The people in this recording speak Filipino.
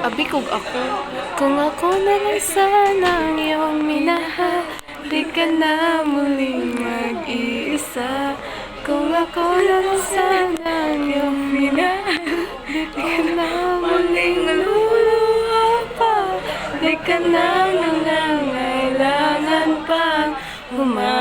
Abikog ako. Kung ako na lang sana ang iyong minahal, di ka na muling mag-iisa. Kung ako na lang sana ang iyong minahal, di ka na muling luluha pa. Di ka na nangangailangan pang humahanap.